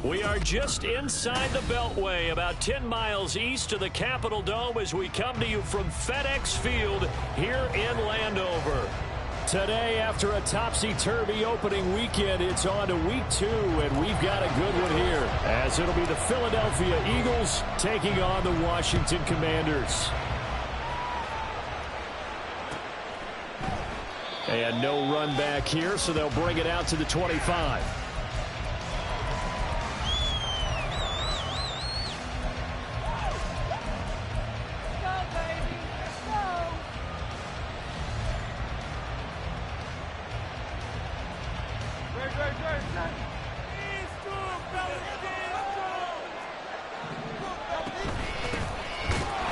We are just inside the Beltway, about 10 miles east of the Capitol Dome as we come to you from FedEx Field here in Landover. Today, after a topsy-turvy opening weekend, it's on to week 2, and we've got a good one here, as it'll be the Philadelphia Eagles taking on the Washington Commanders. And no run back here, so they'll bring it out to the 25.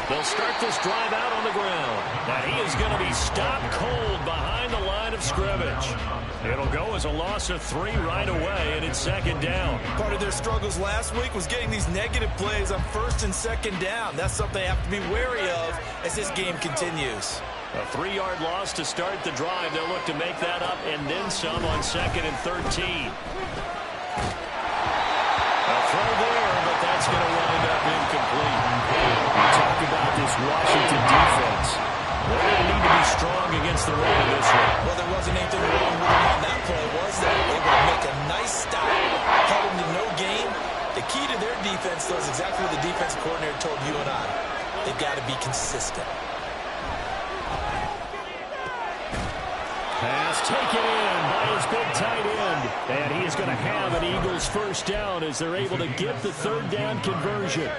They'll start this drive out on the ground. And he is going to be stopped cold behind the line of scrimmage. It'll go as a loss of 3 right away, and it's second down. Part of their struggles last week was getting these negative plays on first and second down. That's something they have to be wary of as this game continues. A 3-yard loss to start the drive. They'll look to make that up and then some on 2nd and 13. A throw there, but that's going to wind up incomplete. Talk about this Washington defense. They're going to need to be strong against the run of this one. Well, there wasn't anything wrong with them on that play, was there? They were able to make a nice stop, cut them to no gain. The key to their defense, though, is exactly what the defense coordinator told you and I. They've got to be consistent. Pass taken in by his big tight end. And he is going to have an Eagles first down as they're able to get the 3rd down conversion.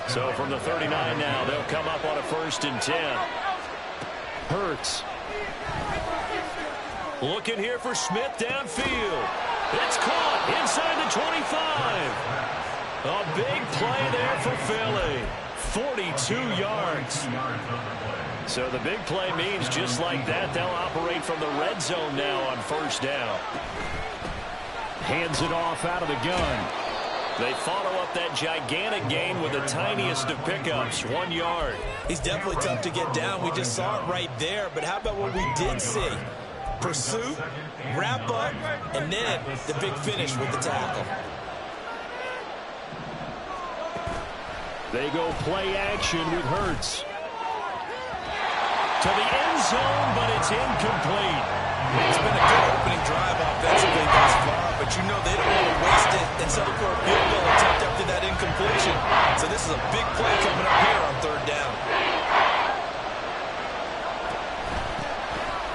So from the 39 now, they'll come up on a 1st and 10. Hurts. Looking here for Smith downfield. It's caught inside the 25. A big play there for Philly. 42 yards. So the big play means just like that, they'll operate from the red zone now on 1st down. Hands it off out of the gun. They follow up that gigantic gain with the tiniest of pickups, 1 yard. He's definitely tough to get down. We just saw it right there. But how about what we did see? Pursuit, wrap up, and then the big finish with the tackle. They go play action with Hurts. To the end zone, but it's incomplete. It's been a good opening drive offensively thus far, but you know they don't want to waste it and settle for a field goal attempt after that incompletion. So this is a big play coming up here on 3rd down.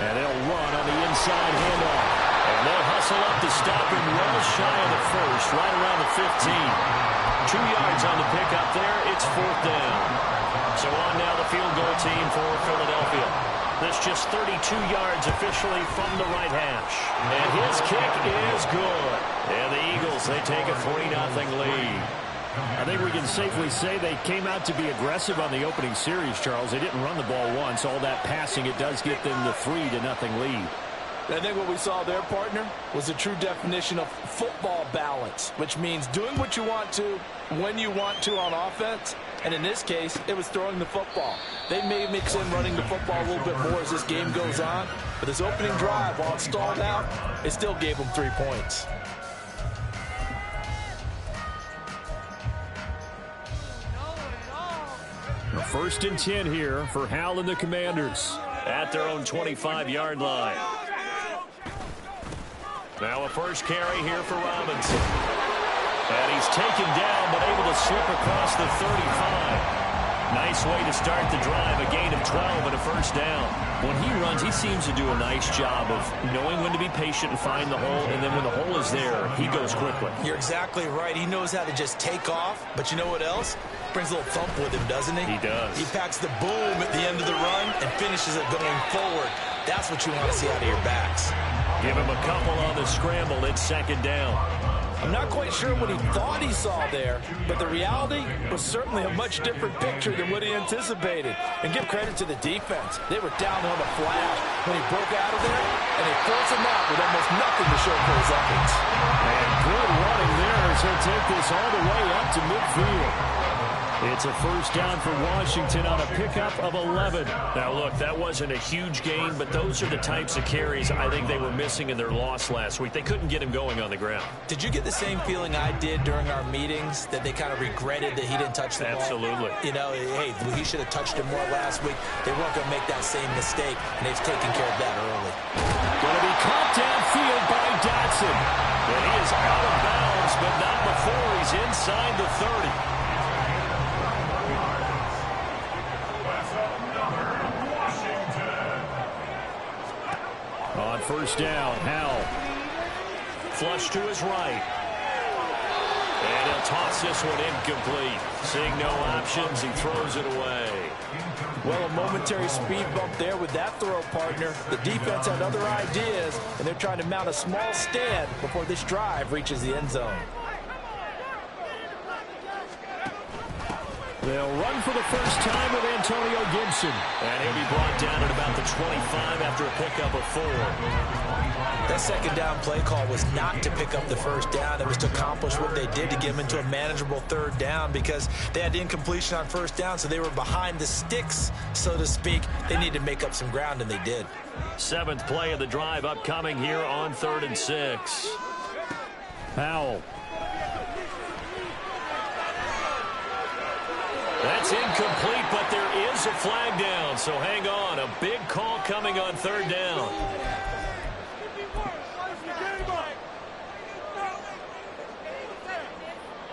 And they'll run on the inside handoff. And they'll hustle up to stop him well shy of the 1st, right around the 15. 2 yards on the pickup there. It's 4th down. So on now the field goal team for Philadelphia. This just 32 yards officially from the right hash. And his kick is good. And the Eagles, they take a 3-0 lead. I think we can safely say they came out to be aggressive on the opening series, Charles. They didn't run the ball once. All that passing, it does get them the 3-0 lead. I think what we saw there, partner, was a true definition of football balance, which means doing what you want to, when you want to on offense. And in this case, it was throwing the football. They may mix in running the football a little bit more as this game goes on. But this opening drive, while it stalled out, it still gave them 3 points. A 1st and 10 here for Hal and the Commanders at their own 25-yard line. Now a first carry here for Robinson. And he's taken down, but able to slip across the 35. Nice way to start the drive, a gain of 12 and a 1st down. When he runs, he seems to do a nice job of knowing when to be patient and find the hole, and then when the hole is there, he goes quickly. You're exactly right. He knows how to just take off, but you know what else? Brings a little thump with him, doesn't he? He does. He packs the boom at the end of the run and finishes it going forward. That's what you want to see out of your backs. Give him a couple on the scramble. It's 2nd down. I'm not quite sure what he thought he saw there, but the reality was certainly a much different picture than what he anticipated. And give credit to the defense. They were down on the flash when he broke out of there, and they forced him out with almost nothing to show for his efforts. And good running there as he'll take this all the way up to midfield. It's a first down for Washington on a pickup of 11. Now, look, that wasn't a huge gain, but those are the types of carries I think they were missing in their loss last week. They couldn't get him going on the ground. Did you get the same feeling I did during our meetings, that they kind of regretted that he didn't touch the ball? Absolutely. You know, hey, he should have touched it more last week. They weren't going to make that same mistake, and they've taken care of that early. Going to be caught downfield by Dotson. And he is out of bounds, but not before he's inside the 30. On first down, Howell. Flush to his right. And he'll toss this one incomplete. Seeing no options, he throws it away. Well, a momentary speed bump there with that throw, partner. The defense had other ideas, and they're trying to mount a small stand before this drive reaches the end zone. They'll run for the first time with Antonio Gibson. And he'll be brought down at about the 25 after a pickup of 4. That second down play call was not to pick up the first down. It was to accomplish what they did to get them into a manageable third down, because they had incompletion on first down, so they were behind the sticks, so to speak. They needed to make up some ground, and they did. 7th play of the drive upcoming here on 3rd and 6. Howell. That's incomplete, but there is a flag down, so hang on. A big call coming on 3rd down.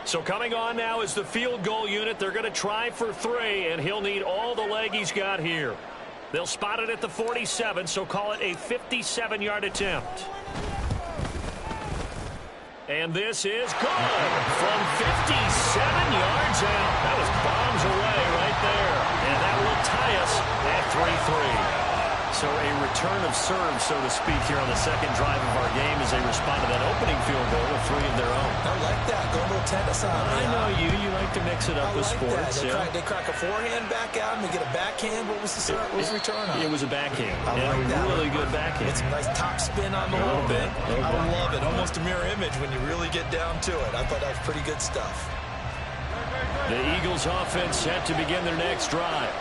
So coming on now is the field goal unit. They're going to try for 3, and he'll need all the leg he's got here. They'll spot it at the 47, so call it a 57-yard attempt. And this is good from 57 yards out. That was bombs away right there. And that will tie us at 3-3. So a return of serve, so to speak, here on the second drive of our game as they respond to that opening field goal with 3 of their own. I like that. Go a little tennis on me. I know you. You like to mix it up with sports. They crack a forehand back out and they get a backhand. What was the return on? It was a backhand. I like that. Really good backhand. It's a nice top spin on the a little bit. I love it. Almost a mirror image when you really get down to it. I thought that was pretty good stuff. The Eagles offense set to begin their next drive.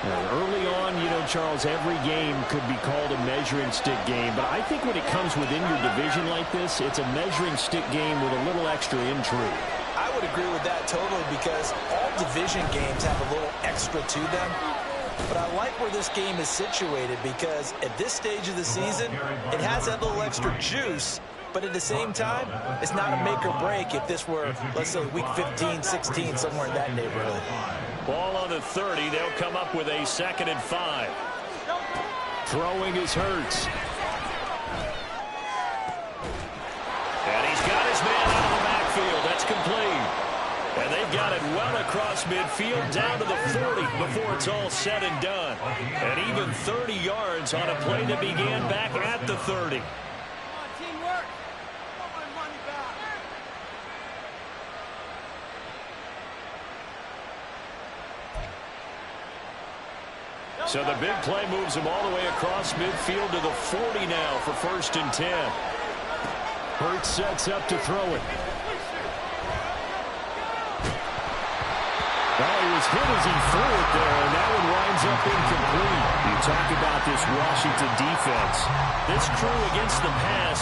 Early on, you know, Charles, every game could be called a measuring stick game. But I think when it comes within your division like this, it's a measuring stick game with a little extra intrigue. I would agree with that totally, because all division games have a little extra to them. But I like where this game is situated, because at this stage of the season, it has that little extra juice. But at the same time, it's not a make or break if this were, let's say, week 15, 16, somewhere in that neighborhood. Ball on the 30. They'll come up with a 2nd and 5. Throwing is Hurts. And he's got his man out of the backfield. That's complete. And they've got it well across midfield down to the 40 before it's all said and done. And even 30 yards on a play that began back at the 30. So the big play moves him all the way across midfield to the 40 now for 1st and 10. Hurts sets up to throw it. Well, he was hit as he threw it there, and that one winds up incomplete. You talk about this Washington defense. This crew against the pass,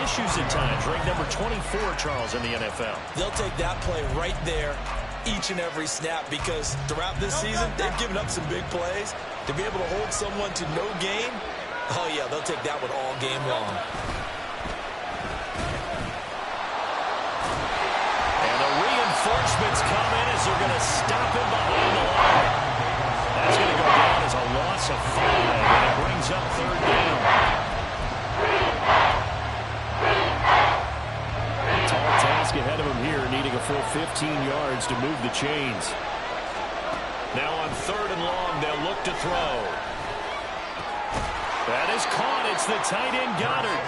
issues at times, ranked number 24, Charles, in the NFL. They'll take that play right there each and every snap, because throughout this season, they've given up some big plays. To be able to hold someone to no gain, oh yeah, they'll take that one all game long. And the reinforcements come in as they're going to stop him behind the line. That's going to go down as a loss of 5, and it brings up 3rd down. Tall task ahead of him here, needing a full 15 yards to move the chains. Now on 3rd and long, they'll look to throw. That is caught. It's the tight end Goddard.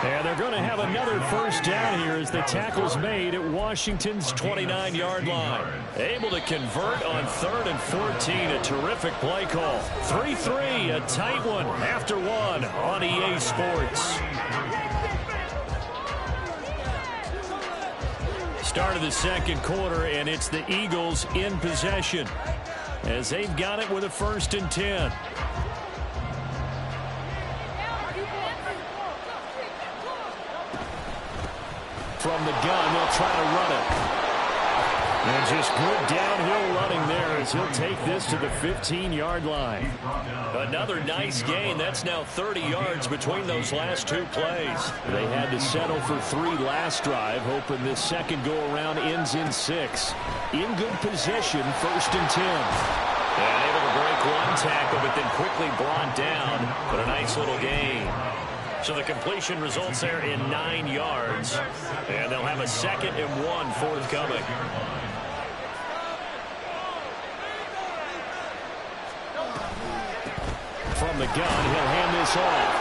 And they're going to have another first down here as the tackle's made at Washington's 29-yard line. Able to convert on 3rd and 14. A terrific play call. 3-3, a tight one after 1 on EA Sports. Start of the second quarter, and it's the Eagles in possession as they've got it with a 1st and 10. From the gun, they'll try to run it. And just good downhill running there as he'll take this to the 15-yard line. Another nice gain. That's now 30 yards between those last 2 plays. They had to settle for 3 last drive, hoping this second go-around ends in 6. In good position, 1st and 10. And able to break one tackle, but then quickly brought down. But a nice little gain. So the completion results there in 9 yards. And they'll have a 2nd and 1 forthcoming. From the gun, he'll hand this off.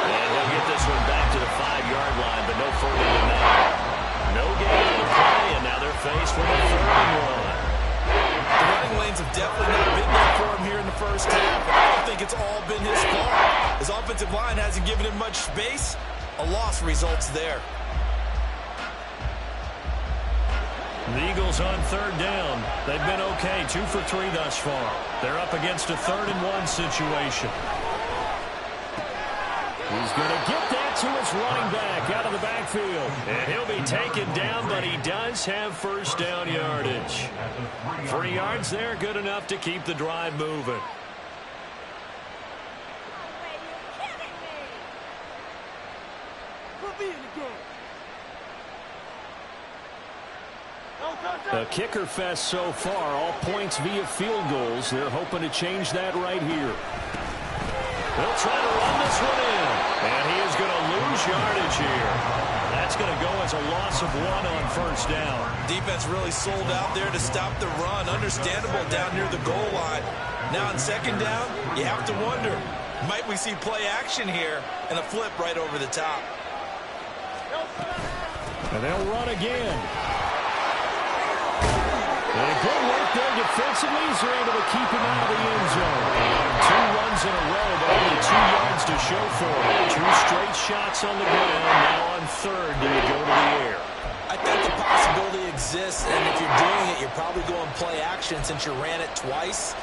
And he'll get this one back to the 5-yard line, but no further than that. No gain on the play, and now they're faced with a 3rd and 1. The running lanes have definitely not been there for him here in the first half. I don't think it's all been his fault. His offensive line hasn't given him much space. A loss results there. The Eagles on 3rd down. They've been okay, 2 for 3 thus far. They're up against a 3rd and 1 situation. He's going to get that to his running back out of the backfield. And he'll be taken down, but he does have 1st down yardage. 3 yards there, good enough to keep the drive moving. A kicker fest so far, all points via field goals. They're hoping to change that right here. They'll try to run this one in, and he is going to lose yardage here. That's going to go as a loss of 1 on 1st down. Defense really sold out there to stop the run. Understandable down near the goal line. Now on 2nd down, you have to wonder, might we see play action here and a flip right over the top? And they'll run again. And good work there defensively. They're able to keep him out of the end zone. 2 runs in a row, but only 2 yards to show for it. 2 straight shots on the ground. Now on 3rd, do you go to the air? I think the possibility exists, and if you're doing it, you're probably going play action since you ran it twice.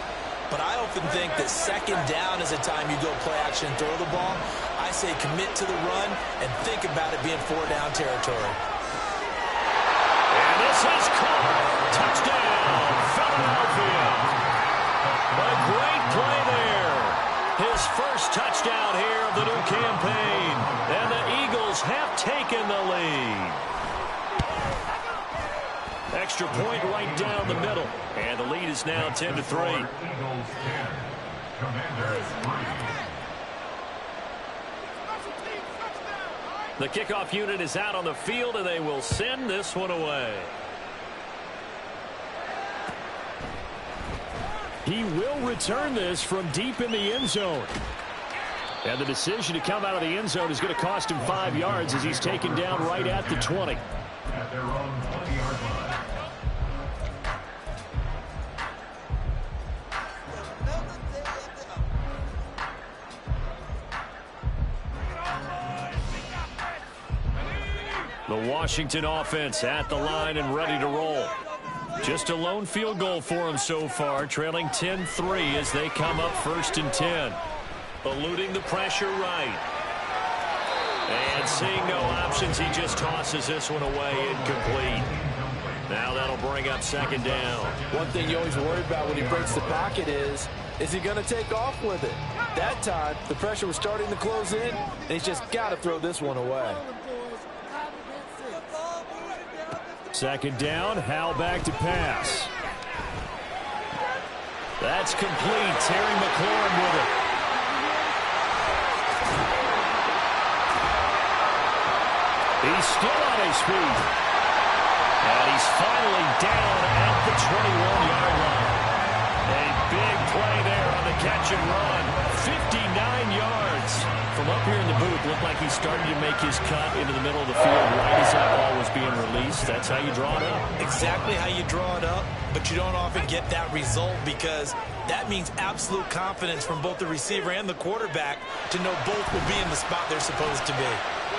But I often think that 2nd down is a time you go play action and throw the ball. I say commit to the run and think about it being 4-down territory. And this is caught. Touchdown, Philadelphia. A great play there. His 1st touchdown here of the new campaign. And the Eagles have taken the lead. Extra point right down the middle. And the lead is now 10-3. The kickoff unit is out on the field, and they will send this one away. He will return this from deep in the end zone. And the decision to come out of the end zone is going to cost him 5 yards as he's taken down right at the 20. At their own 20-yard line. The Washington offense at the line and ready to roll. Just a lone field goal for him so far, trailing 10-3 as they come up 1st and 10. Eluding the pressure right. And seeing no options, he just tosses this one away incomplete. Now that'll bring up 2nd down. One thing you always worry about when he breaks the pocket is he going to take off with it? That time, the pressure was starting to close in, and he's just got to throw this one away. 2nd down, Howell back to pass. That's complete. Terry McLaurin with it. He's still on his feet. And he's finally down at the 21-yard line. A big play there on the catch and run. 59 yards. From up here in the booth, looked like he started to make his cut into the middle of the field right as that ball was being released. That's how you draw it up. Exactly how you draw it up, but you don't often get that result because that means absolute confidence from both the receiver and the quarterback to know both will be in the spot they're supposed to be.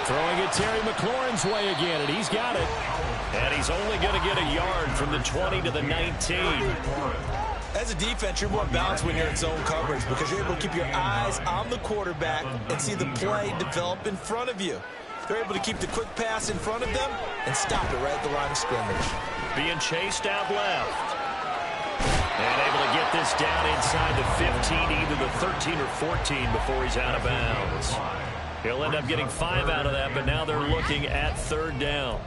Throwing it Terry McLaurin's way again, and he's got it. And he's only going to get a yard from the 20 to the 19. As a defense, you're more balanced when you're in zone coverage because you're able to keep your eyes on the quarterback and see the play develop in front of you. They're able to keep the quick pass in front of them and stop it right at the line of scrimmage. Being chased out left. And able to get this down inside the 15, either the 13 or 14 before he's out of bounds. He'll end up getting 5 out of that, but now they're looking at 3rd down.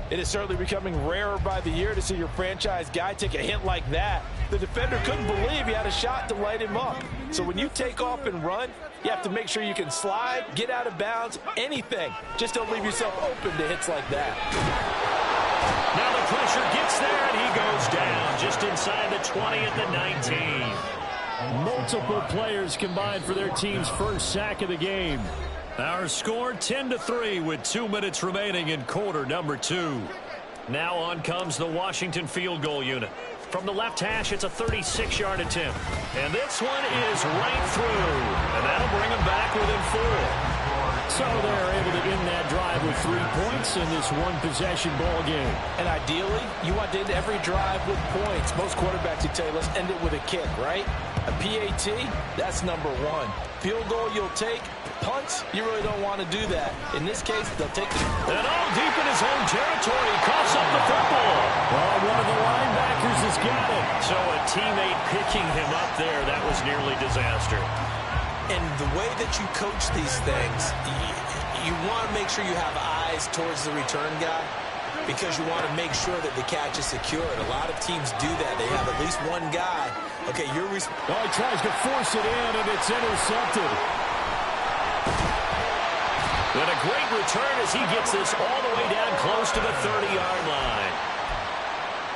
It is certainly becoming rarer by the year to see your franchise guy take a hit like that. The defender couldn't believe he had a shot to light him up. So when you take off and run, you have to make sure you can slide, get out of bounds, anything. Just don't leave yourself open to hits like that. Now the pressure gets there, and he goes down just inside the 20 at the 19. Multiple players combined for their team's first sack of the game. Our score 10-3 with 2 minutes remaining in quarter number 2. Now on comes the Washington field goal unit. From the left hash, it's a 36-yard attempt. And this one is right through. And that'll bring them back within 4. So they're able to end that drive with 3 points in this one-possession ball game. And ideally, you want to end every drive with points. Most quarterbacks would tell you, let's end it with a kick, right? A PAT, that's number 1. Field goal you'll take. Punts, you really don't want to do that. In this case, they'll take it. And all deep in his own territory, coughs up the football. Well, one of the linebackers has got it. So a teammate picking him up there, that was nearly disaster. And the way that you coach these things, you want to make sure you have eyes towards the return guy because you want to make sure that the catch is secured. A lot of teams do that. They have at least one guy. Okay, he tries to force it in, and it's intercepted. And a great return as he gets this all the way down close to the 30-yard line.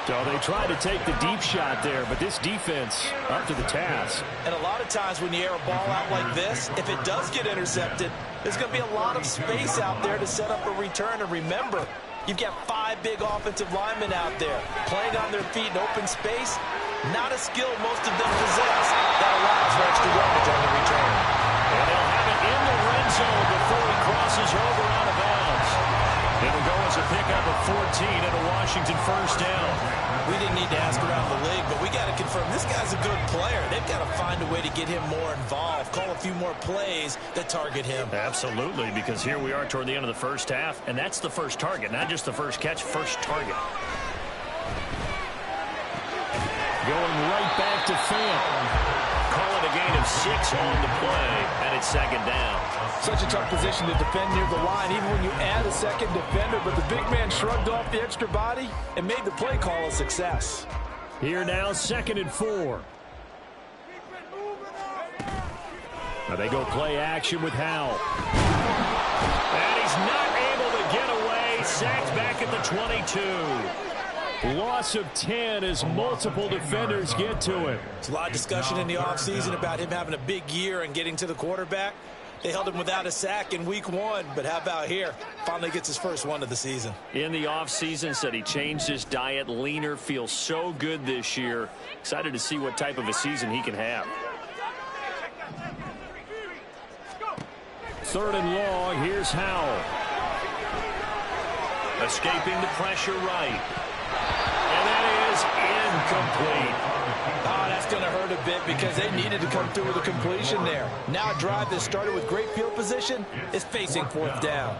So they try to take the deep shot there, but this defense up to the task. And a lot of times when you air a ball out like this, if it does get intercepted, there's going to be a lot of space out there to set up a return. And remember, you've got 5 big offensive linemen out there playing on their feet in open space. Not a skill most of them possess. That allows for extra yardage on the return. And they'll have it in the red zone before he crosses over out of bounds. It'll go as a pickup of 14 and a Washington first down. We didn't need to ask around the league, but we got to confirm this guy's a good player. They've got to find a way to get him more involved, call a few more plays that target him. Absolutely, because here we are toward the end of the first half, and that's the first target, not just the first catch, first target. Going right back to Fant. Calling a gain of 6 on the play, and it's 2nd down. Such a tough position to defend near the line, even when you add a second defender, but the big man shrugged off the extra body and made the play call a success. Here now, 2nd and 4. Now they go play action with Howell. And he's not able to get away. Sacked back at the 22. Loss of 10 as multiple defenders get to him. There's a lot of discussion in the offseason about him having a big year and getting to the quarterback. They held him without a sack in week 1, but how about here? Finally gets his first one of the season. In the offseason, said he changed his diet, leaner, feels so good this year. Excited to see what type of a season he can have. 3rd and long, here's Howell. Escaping the pressure right. And that is incomplete. Oh, that's going to hurt a bit because they needed to come through with a completion there. Now a drive that started with great field position is facing 4th down.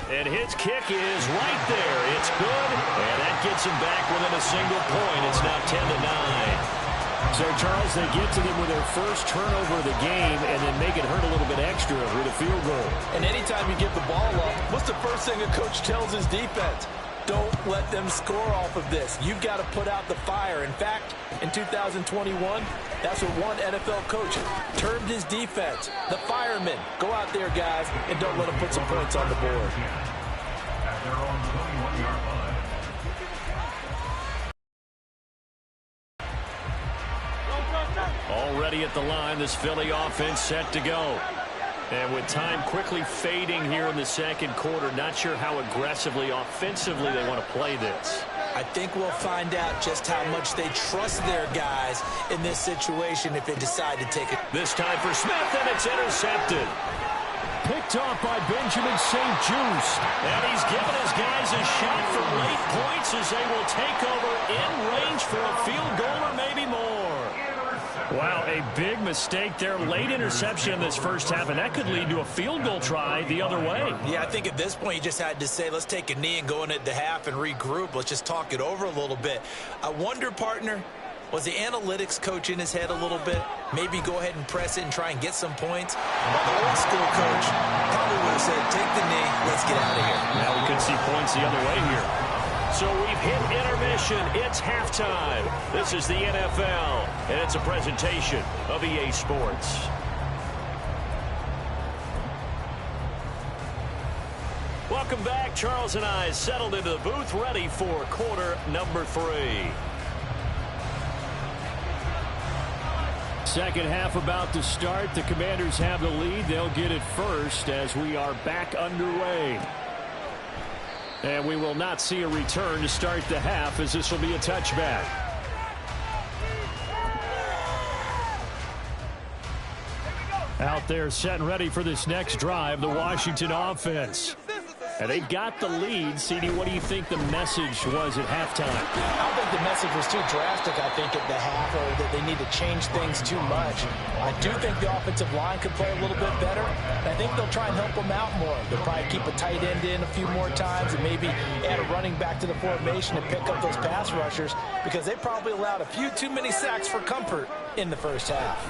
And his kick is right there. It's good. And that gets him back within a single point. It's now 10-9. So, Charles, they get to them with their first turnover of the game and then make it hurt a little bit extra with a field goal. And anytime you give the ball up, what's the first thing a coach tells his defense? Don't let them score off of this. You've got to put out the fire. In fact, in 2021, that's what one NFL coach termed his defense. The firemen. Go out there, guys, and don't let them put some points on the board. At their own 21-yard line. Already at the line, this Philly offense set to go. And with time quickly fading here in the 2nd quarter, not sure how aggressively, offensively they want to play this. I think we'll find out just how much they trust their guys in this situation if they decide to take it. This time for Smith, and it's intercepted. Picked off by Benjamin St. Juste. And he's given his guys a shot for late points as they will take over in range for a field goal or maybe more. Wow, a big mistake there. Late interception in this first half, and that could lead to a field goal try the other way. Yeah, I think at this point you just had to say, let's take a knee and go into the half and regroup. Let's just talk it over a little bit. I wonder, partner, was the analytics coach in his head a little bit? Maybe go ahead and press it and try and get some points? Well, the old school coach probably would have said, take the knee, let's get out of here. Now we could see points the other way here. So we've hit intermission. It's halftime. This is the NFL, and it's a presentation of EA Sports. Welcome back. Charles and I settled into the booth, ready for quarter number 3. Second half about to start. The Commanders have the lead. They'll get it first as we are back underway. And we will not see a return to start the half, as this will be a touchback. Out there set and ready for this next drive, the Washington offense. And they got the lead. CD, what do you think the message was at halftime? I don't think the message was too drastic, I think, at the half, or that they need to change things too much. I do think the offensive line could play a little bit better. And I think they'll try and help them out more. They'll probably keep a tight end in a few more times and maybe add a running back to the formation and pick up those pass rushers, because they probably allowed a few too many sacks for comfort in the first half.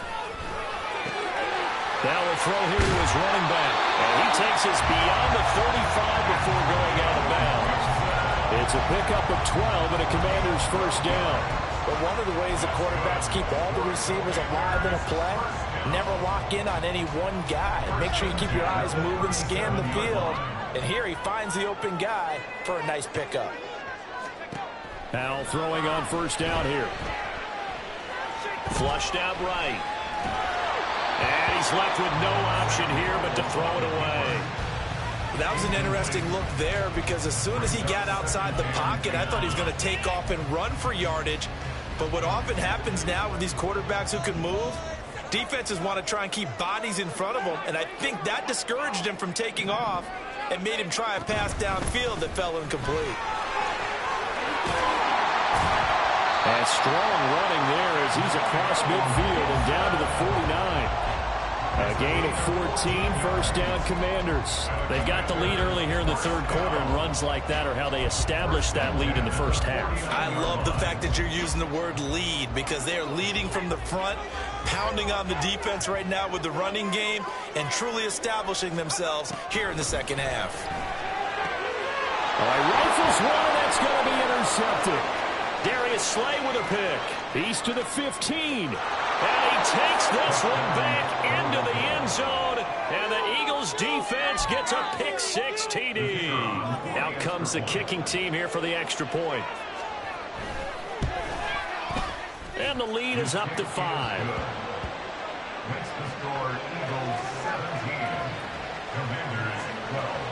Now a throw here to his running back. And he takes us beyond the 35 before going out of bounds. It's a pickup of 12 and a Commander's first down. But one of the ways the quarterbacks keep all the receivers alive in a play, never lock in on any one guy. Make sure you keep your eyes moving, scan the field. And here he finds the open guy for a nice pickup. Now throwing on first down here. Flushed out right. And he's left with no option here but to throw it away. That was an interesting look there, because as soon as he got outside the pocket, I thought he was going to take off and run for yardage. But what often happens now with these quarterbacks who can move, defenses want to try and keep bodies in front of them. And I think that discouraged him from taking off and made him try a pass downfield that fell incomplete. And strong running there as he's across midfield and down to the 49. A gain of 14, first down Commanders. They've got the lead early here in the third quarter, and runs like that are how they established that lead in the first half. I love the fact that you're using the word lead, because they are leading from the front, pounding on the defense right now with the running game, and truly establishing themselves here in the second half. All right, rifles one, that's going to be intercepted. Darius Slay with a pick. He's to the 15. And he takes this one back into the end zone. And the Eagles defense gets a pick 6 TD. Out comes the kicking team here for the extra point. And the lead is up to 5. Makes the score Eagles 17, Commanders 12.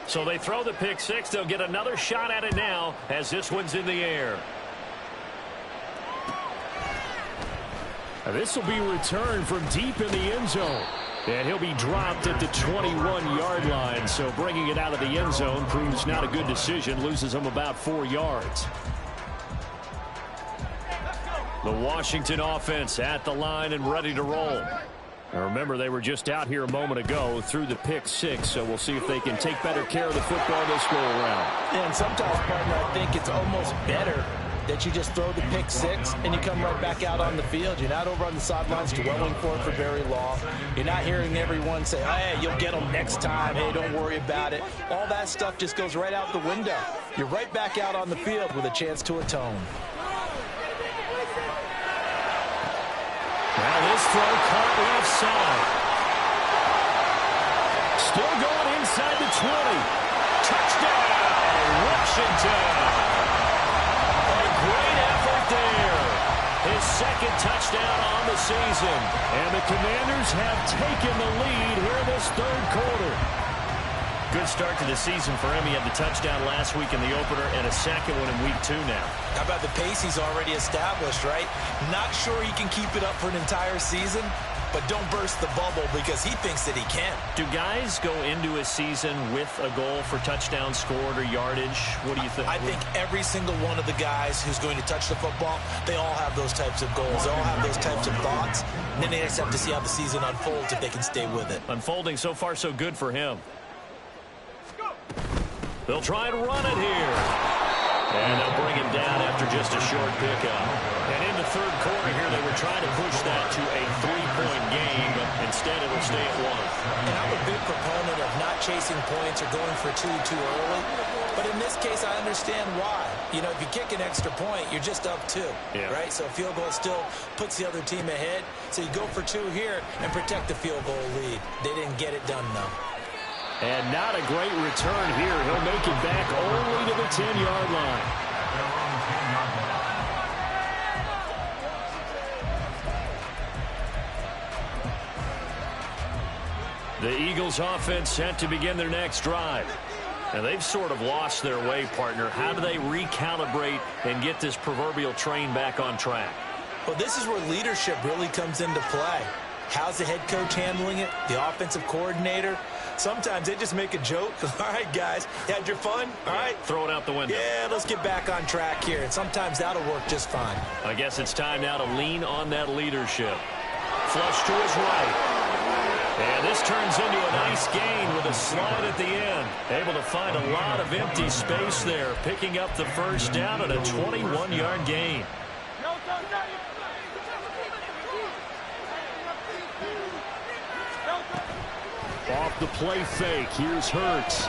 So they throw the pick 6. They'll get another shot at it now as this one's in the air. This will be returned from deep in the end zone. And he'll be dropped at the 21-yard line. So bringing it out of the end zone proves not a good decision. Loses him about 4 yards. The Washington offense at the line and ready to roll. Now remember, they were just out here a moment ago through the pick 6, so we'll see if they can take better care of the football this go around. And sometimes, partner, I think it's almost better that you just throw the pick 6 and you come right back out on the field. You're not over on the sidelines dwelling for it for very long. You're not hearing everyone say, hey, you'll get them next time. Hey, don't worry about it. All that stuff just goes right out the window. You're right back out on the field with a chance to atone. Now this throw caught left side. Still going inside the 20. Touchdown, Washington. A great effort there. His second touchdown on the season. And the Commanders have taken the lead here in this third quarter. Good start to the season for him. He had the touchdown last week in the opener and a second one in week 2 now. How about the pace he's already established, right? Not sure he can keep it up for an entire season, but don't burst the bubble because he thinks that he can. Do guys go into a season with a goal for touchdown scored or yardage? What do you think? I think every single one of the guys who's going to touch the football, they all have those types of goals. They all have those types of thoughts. And then they just have to see how the season unfolds if they can stay with it. Unfolding so far so good for him. They'll try and run it here. And they'll bring him down after just a short pickup. And in the third quarter here, they were trying to push that to a 3-point game, but instead it'll stay at 1. And I'm a big proponent of not chasing points or going for 2 too early. But in this case, I understand why. You know, if you kick an extra point, you're just up 2, right? So a field goal still puts the other team ahead. So you go for 2 here and protect the field goal lead. They didn't get it done, though. And not a great return here. He'll make it back only to the 10-yard line. The Eagles offense set to begin their next drive. And they've sort of lost their way, partner. How do they recalibrate and get this proverbial train back on track? Well, this is where leadership really comes into play. How's the head coach handling it? The offensive coordinator? Sometimes they just make a joke. All right, guys, you had your fun? All right. Throw it out the window. Yeah, let's get back on track here. And sometimes that'll work just fine. I guess it's time now to lean on that leadership. Flush to his right. And this turns into a nice gain with a slide at the end. Able to find a lot of empty space there, picking up the first down at a 21-yard gain. Off the play fake, here's Hurts.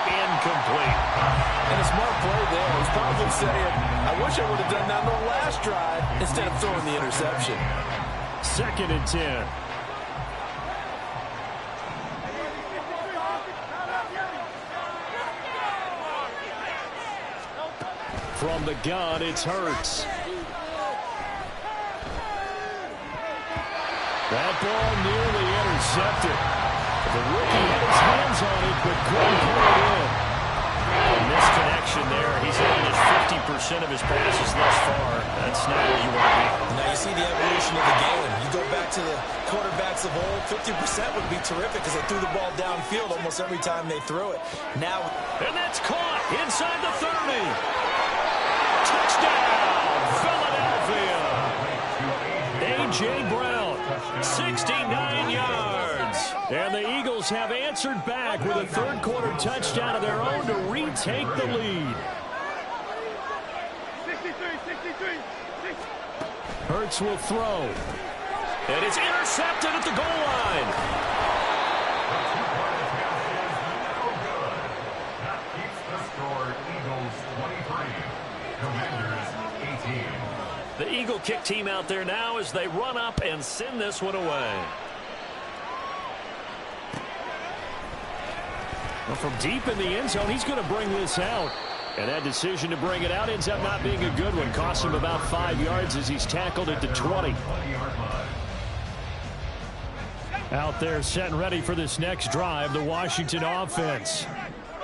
Incomplete. And a smart play there. He's probably saying, I wish I would have done that on the last drive instead of throwing the interception. 2nd and 10. From the gun, it's Hurts. That ball nearly intercepted. The rookie had his hands on it, but couldn't pull it in. A misconnection there. He's hitting his 50% of his passes thus far. That's not where you want to be. Now you see the evolution of the game. You go back to the quarterbacks of old, 50% would be terrific because they threw the ball downfield almost every time they threw it. Now, and that's caught inside the 30. Touchdown, Philadelphia. A.J. Brown, 69 yards. And the Eagles have answered back with a third quarter touchdown of their own to retake the lead. Hurts will throw. And it's intercepted at the goal line. That keeps the score Eagles 23, Commanders 18. The Eagle kick team out there now as they run up and send this one away. Well, from deep in the end zone, he's going to bring this out. And that decision to bring it out ends up not being a good one. Costs him about 5 yards as he's tackled at the 20. Out there set and ready for this next drive, the Washington offense.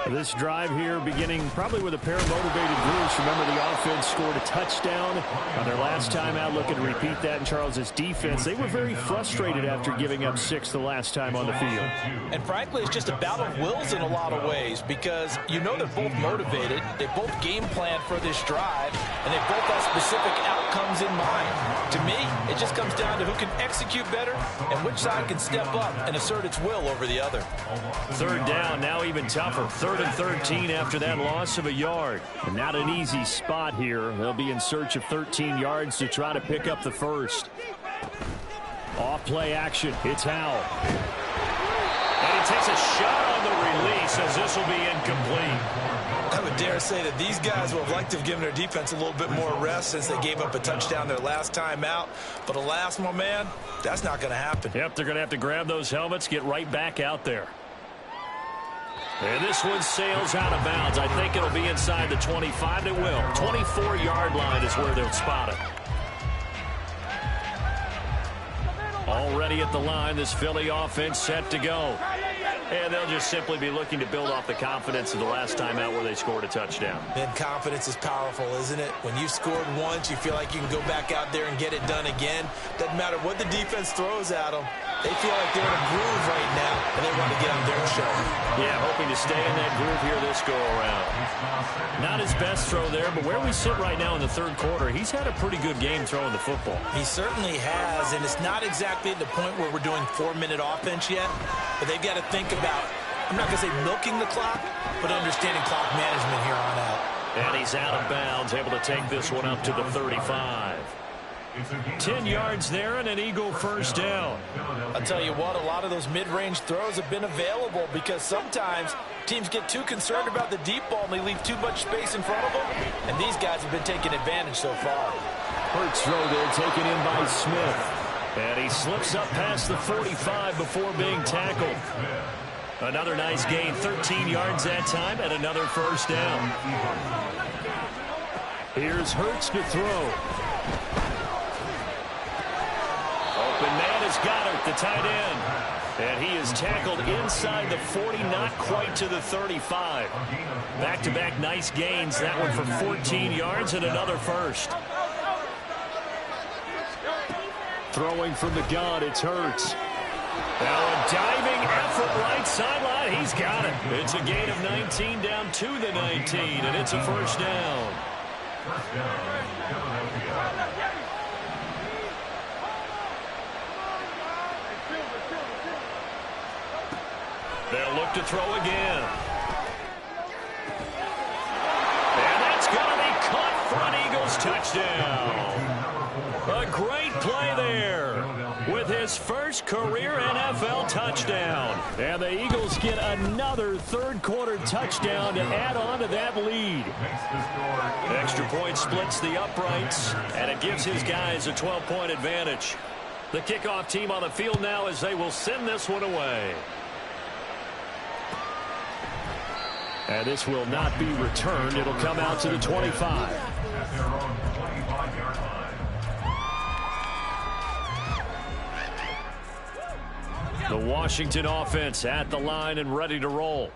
This drive here beginning probably with a pair of motivated groups. Remember, the offense scored a touchdown on their last time out. Looking to repeat that in Charles's defense. They were very frustrated after giving up 6 the last time on the field. and frankly, it's just a battle of wills in a lot of ways because you know they're both motivated. They both game plan for this drive, and they both have specific outcomes in mind. To me, it just comes down to who can execute better and which side can step up and assert its will over the other. Third down, now even tougher. 3rd and 13 after that loss of a yard. And not an easy spot here. They'll be in search of 13 yards to try to pick up the first. Off play action. It's Howell. And he takes a shot on the release as this will be incomplete. would dare say that these guys would have liked to have given their defense a little bit more rest since they gave up a touchdown their last time out. But alas, my man, that's not going to happen. Yep, they're going to have to grab those helmets, get right back out there. And this one sails out of bounds. I think it'll be inside the 25. It will. 24-yard line is where they'll spot it. Already at the line, this Philly offense set to go. And they'll just simply be looking to build off the confidence of the last time out where they scored a touchdown. And confidence is powerful, isn't it? When you've scored once, you feel like you can go back out there and get it done again. Doesn't matter what the defense throws at them. They feel like they're in a groove right now, and they want to get out there and show it. Yeah, hoping to stay in that groove here this go-around. Not his best throw there, but where we sit right now in the third quarter, he's had a pretty good game throwing the football. He certainly has, and it's not exactly at the point where we're doing 4-minute offense yet, but they've got to think about, I'm not going to say milking the clock, but understanding clock management here on out. And he's out of bounds, able to take this one up to the 35. 10 yards there and an Eagle first down. I'll tell you what, a lot of those mid-range throws have been available because sometimes teams get too concerned about the deep ball and they leave too much space in front of them, and these guys have been taking advantage so far. Hurts throw there, taken in by Smith. And he slips up past the 45 before being tackled. Another nice gain, 13 yards that time, and another first down. Here's Hurts to throw. Open man has got it, the tight end. And he is tackled inside the 40, not quite to the 35. Back-to-back nice gains, that one for 14 yards and another first. Throwing from the gun, it's Hurts. Now a diving effort right sideline. He's got it. It's a gain of 19 down to the 19, and it's a first down. They'll look to throw again. And that's going to be caught for an Eagles touchdown. A great play there with his first career NFL touchdown. And the Eagles get another third-quarter touchdown to add on to that lead. Extra point splits the uprights, and it gives his guys a 12-point advantage. The kickoff team on the field now as they will send this one away. And this will not be returned. It'll come out to the 25. The Washington offense at the line and ready to roll.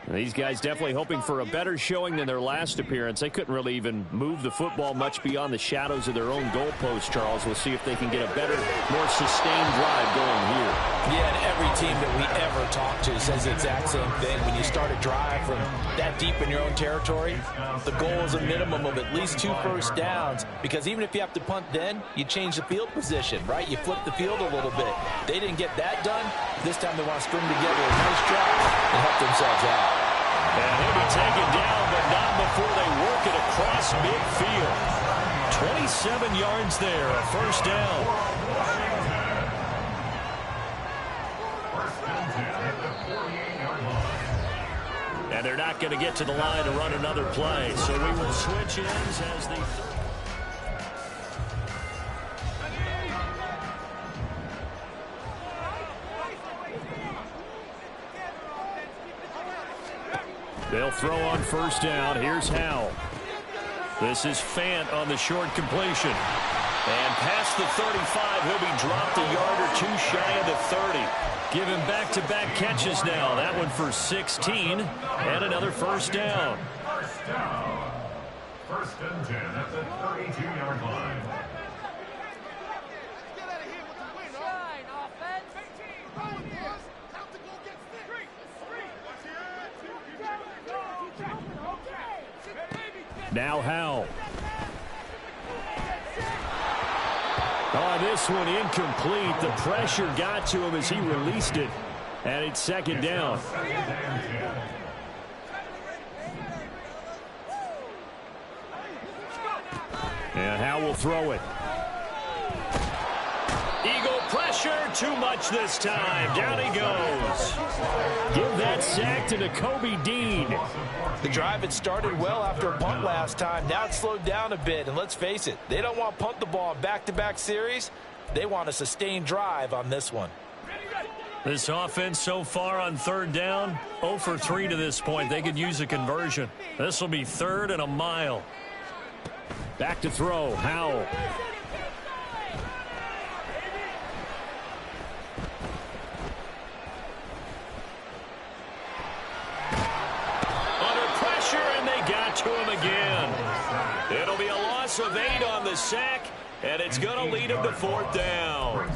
These guys definitely hoping for a better showing than their last appearance. They couldn't really even move the football much beyond the shadows of their own goalpost, Charles. We'll see if they can get a better, more sustained drive going here. Yeah, and every team that we ever talk to says the exact same thing. When you start a drive from that deep in your own territory, the goal is a minimum of at least 2 first downs, because even if you have to punt then, you change the field position, right? You flip the field a little bit. They didn't get that done. This time they want to string together a nice drive and help themselves out. And he'll be taken down, but not before they work it across midfield. 27 yards there, a first down. And they're not going to get to the line to run another play, so we will switch ends as the... They'll throw on first down. Here's Howell. This is Fant on the short completion. And past the 35, he'll be dropped a yard or two shy of the 30. Give him back-to-back catches now. That one for 16 and another first down. First down. First and 10 at the 32-yard line. Now Howell. This one incomplete. The pressure got to him as he released it. And it's second down. And Howell will throw it. Eagle pressure, too much this time. Down he goes. Give that sack to Kobe Dean. The drive had started well after a punt last time. Now it's slowed down a bit, and let's face it, they don't want to punt the ball in back-to-back series. They want a sustained drive on this one. This offense so far on third down, 0 for 3 to this point. They could use a conversion. This will be 3rd and a mile. Back to throw, Howell. Under pressure, and they got to him again. It'll be a loss of 8 on the sack, and it's going to lead him to 4th down.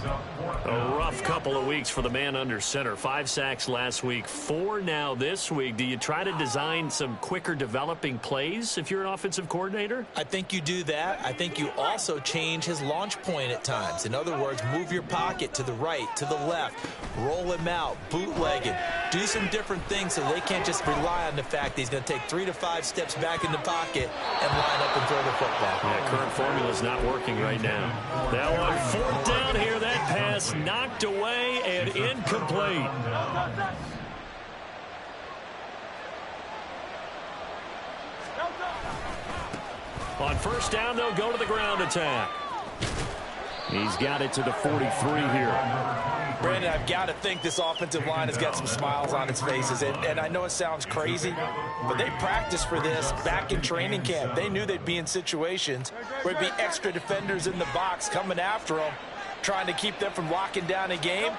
A rough couple of weeks for the man under center. 5 sacks last week, 4 now this week. Do you try to design some quicker developing plays if you're an offensive coordinator? I think you do that. I think you also change his launch point at times. In other words, move your pocket to the right, to the left, roll him out, bootleg him. Do some different things so they can't just rely on the fact that he's going to take 3 to 5 steps back in the pocket and line up and throw the football. Yeah, current formula is not working right now. Now on 4th down here, that pass knocked away and incomplete. On 1st down, they'll go to the ground attack. He's got it to the 43 here. Brandon, I've got to think this offensive line has got some smiles on its faces. And I know it sounds crazy, but they practiced for this back in training camp. They knew they'd be in situations where there'd be extra defenders in the box coming after them, trying to keep them from locking down a game.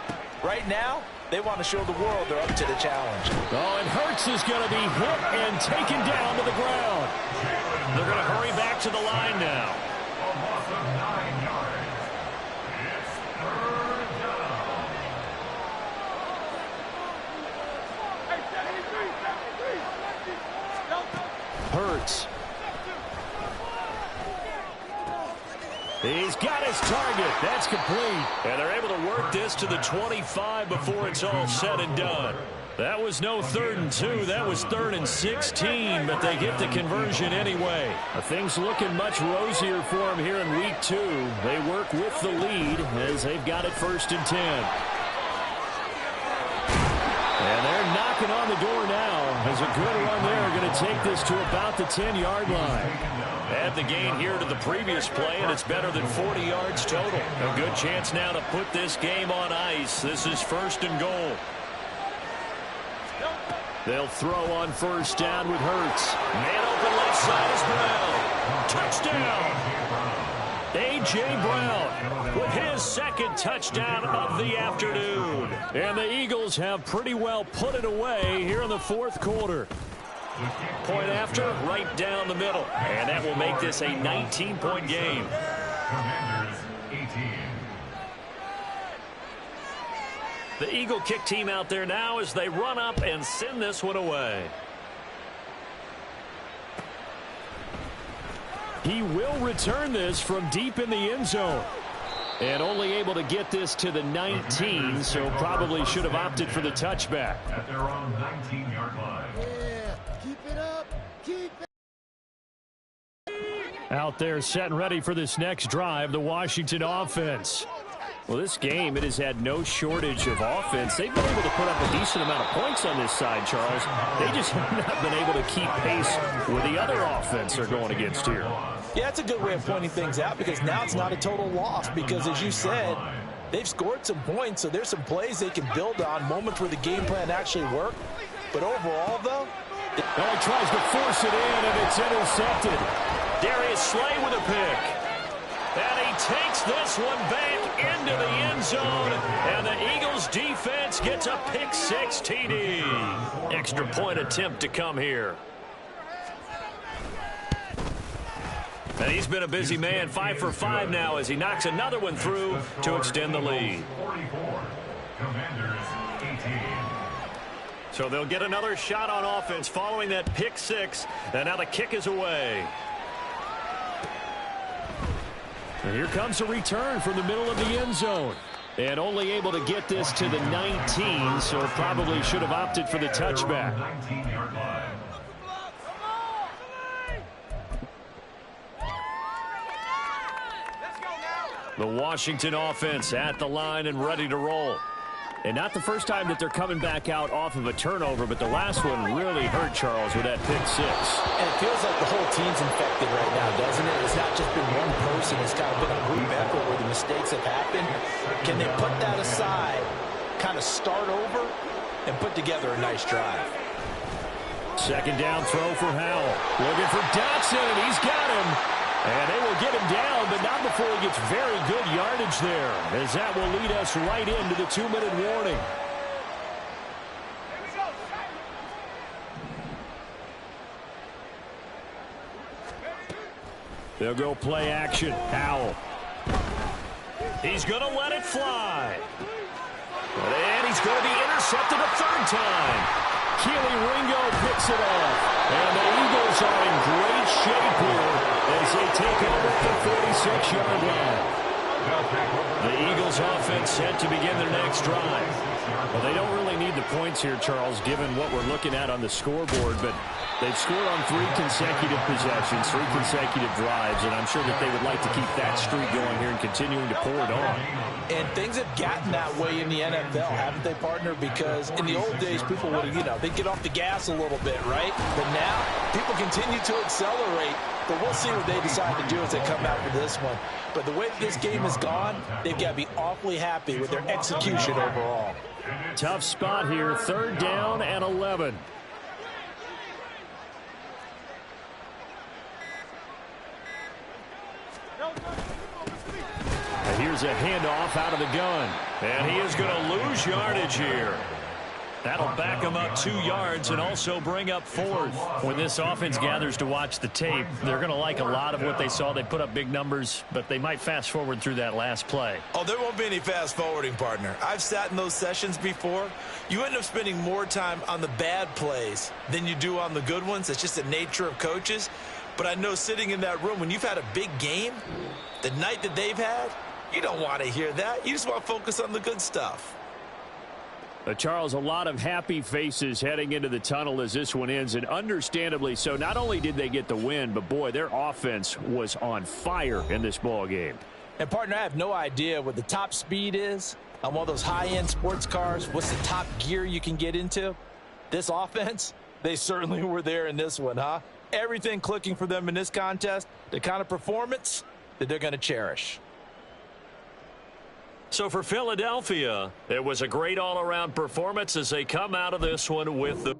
Right now, they want to show the world they're up to the challenge. Oh, and Hurts is going to be hit and taken down to the ground. They're going to hurry back to the line now. A loss of 9 yards. It's 3rd down. Hurts. He's got his target. That's complete. And they're able to work this to the 25 before it's all said and done. That was no 3rd and 2. That was 3rd and 16, but they get the conversion anyway. Things looking much rosier for them here in week 2. They work with the lead as they've got it 1st and 10. And they're knocking on the door now as a good run there. Going to take this to about the 10-yard line. Add the gain here to the previous play, and it's better than 40 yards total. A good chance now to put this game on ice. This is 1st and goal. They'll throw on 1st down with Hurts. Man open left side is Brown. Touchdown. A.J. Brown with his 2nd touchdown of the afternoon. And the Eagles have pretty well put it away here in the 4th quarter. Point after, right down the middle. And that will make this a 19-point game. Commanders 18. The Eagle kick team out there now as they run up and send this one away. He will return this from deep in the end zone. And only able to get this to the 19, so probably should have opted for the touchback. At their own 19-yard line. Keep it up. Keep it. Out there set and ready for this next drive, the Washington offense. Well, this game, it has had no shortage of offense. They've been able to put up a decent amount of points on this side, Charles. They just have not been able to keep pace with the other offense they're going against here. Yeah, it's a good way of pointing things out because now it's not a total loss because, as you said, they've scored some points, so there's some plays they can build on, moments where the game plan actually worked. But overall, though, well, he tries to force it in, and it's intercepted. Darius Slay with a pick. And he takes this one back into the end zone. And the Eagles defense gets a pick-6 TD. Extra point attempt to come here. And he's been a busy man, 5 for 5 now as he knocks another one through to extend the lead. 44. Commanders 18. So they'll get another shot on offense following that pick-6. And now the kick is away. And here comes a return from the middle of the end zone. And only able to get this to the 19, so probably should have opted for the touchback. 19-yard line. The Washington offense at the line and ready to roll. And not the first time that they're coming back out off of a turnover, but the last one really hurt Charles with that pick six. And it feels like the whole team's infected right now, doesn't it? It's not just been one person. It's kind of been a group effort where the mistakes have happened. Can they put that aside, kind of start over, and put together a nice drive? Second down throw for Howell. Looking for Dotson, and he's got him. And they will get him down, but not before he gets very good yardage there, as that will lead us right into the 2-minute warning. They'll go play action. Howell. He's going to let it fly. And he's going to be intercepted a third time. Keely Ringo picks it off. And the Eagles are in great shape here as they take over at the 46-yard line. The Eagles offense set to begin their next drive. Well, they don't really need the points here, Charles, given what we're looking at on the scoreboard, but they've scored on 3 consecutive possessions, 3 consecutive drives, and I'm sure that they would like to keep that streak going here and continuing to pour it on. And things have gotten that way in the NFL, haven't they, partner? Because in the old days, people would, they'd get off the gas a little bit, right? But now, people continue to accelerate. But we'll see what they decide to do as they come out for this one. But the way this game has gone, they've got to be awfully happy with their execution overall. Tough spot here, 3rd down and 11. And here's a handoff out of the gun. And he is going to lose yardage here. That'll back him up 2 yards and also bring up 4th. When this offense gathers to watch the tape, they're going to like a lot of what they saw. They put up big numbers, but they might fast forward through that last play. Oh, there won't be any fast forwarding, partner. I've sat in those sessions before. You end up spending more time on the bad plays than you do on the good ones. It's just the nature of coaches. But I know sitting in that room, when you've had a big game, the night that they've had, you don't want to hear that. You just want to focus on the good stuff. Charles, a lot of happy faces heading into the tunnel as this one ends, and understandably so. Not only did they get the win, but, boy, their offense was on fire in this ball game. And, partner, I have no idea what the top speed is on one of those high-end sports cars. What's the top gear you can get into? This offense, they certainly were there in this one, huh? Everything clicking for them in this contest, the kind of performance that they're going to cherish. So for Philadelphia, it was a great all-around performance as they come out of this one with the